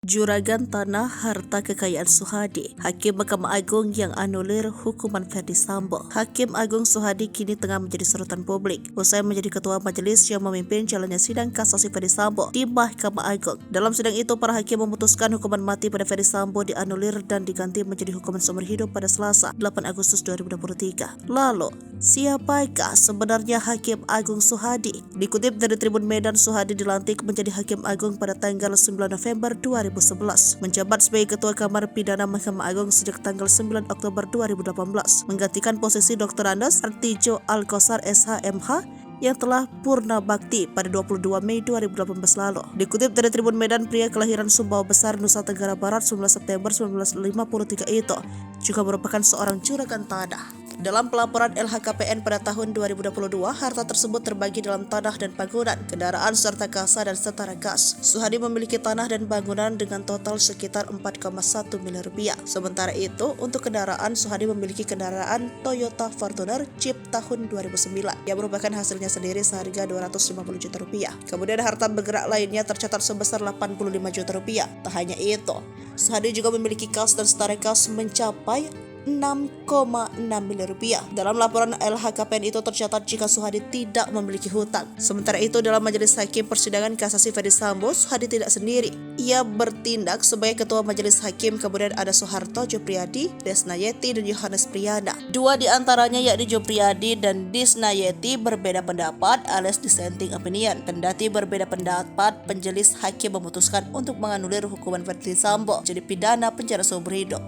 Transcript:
Juragan Tanah Harta Kekayaan Suhadi, Hakim Mahkamah Agung yang anulir hukuman Ferdy Sambo. Hakim Agung Suhadi kini tengah menjadi sorotan publik usai menjadi ketua majelis yang memimpin jalannya sidang kasasi Ferdy Sambo di Mahkamah Agung. Dalam sidang itu, para hakim memutuskan hukuman mati pada Ferdy Sambo dianulir dan diganti menjadi hukuman seumur hidup pada Selasa, 8 Agustus 2023. Lalu, siapakah sebenarnya Hakim Agung Suhadi? Dikutip dari Tribun Medan, Suhadi dilantik menjadi Hakim Agung pada tanggal 9 November 2011, menjabat sebagai Ketua Kamar Pidana Mahkamah Agung sejak tanggal 9 Oktober 2018, menggantikan posisi Dr. Andes Artijo Alkosar SH.MH yang telah purna bakti pada 22 Mei 2018 lalu. Dikutip dari Tribun Medan, pria kelahiran Sumbawa Besar, Nusa Tenggara Barat 19 September 1953 itu juga merupakan seorang juragan tanah. Dalam pelaporan LHKPN pada tahun 2022, harta tersebut terbagi dalam tanah dan bangunan, kendaraan serta kasa dan setara gas. Suhadi memiliki tanah dan bangunan dengan total sekitar 4,1 miliar rupiah. Sementara itu, untuk kendaraan, Suhadi memiliki kendaraan Toyota Fortuner Jeep tahun 2009 yang merupakan hasilnya sendiri seharga 250 juta rupiah. Kemudian harta bergerak lainnya tercatat sebesar 85 juta rupiah. Tak hanya itu, Suhadi juga memiliki kas dan setara kas mencapai 6,6 miliar rupiah. Dalam laporan LHKPN itu tercatat jika Suhadi tidak memiliki hutang. Sementara itu, dalam majelis hakim persidangan kasasi Ferdy Sambo, Suhadi tidak sendiri. Ia bertindak sebagai ketua majelis hakim, kemudian ada Soeharto Jopriyadi, Desnayeti, dan Yohanes Priyana. Dua di antaranya yakni Jopriyadi dan Desnayeti berbeda pendapat alias dissenting opinion. Kendati berbeda pendapat, penjelis hakim memutuskan untuk menganulir hukuman Ferdy Sambo jadi pidana penjara seumur hidup.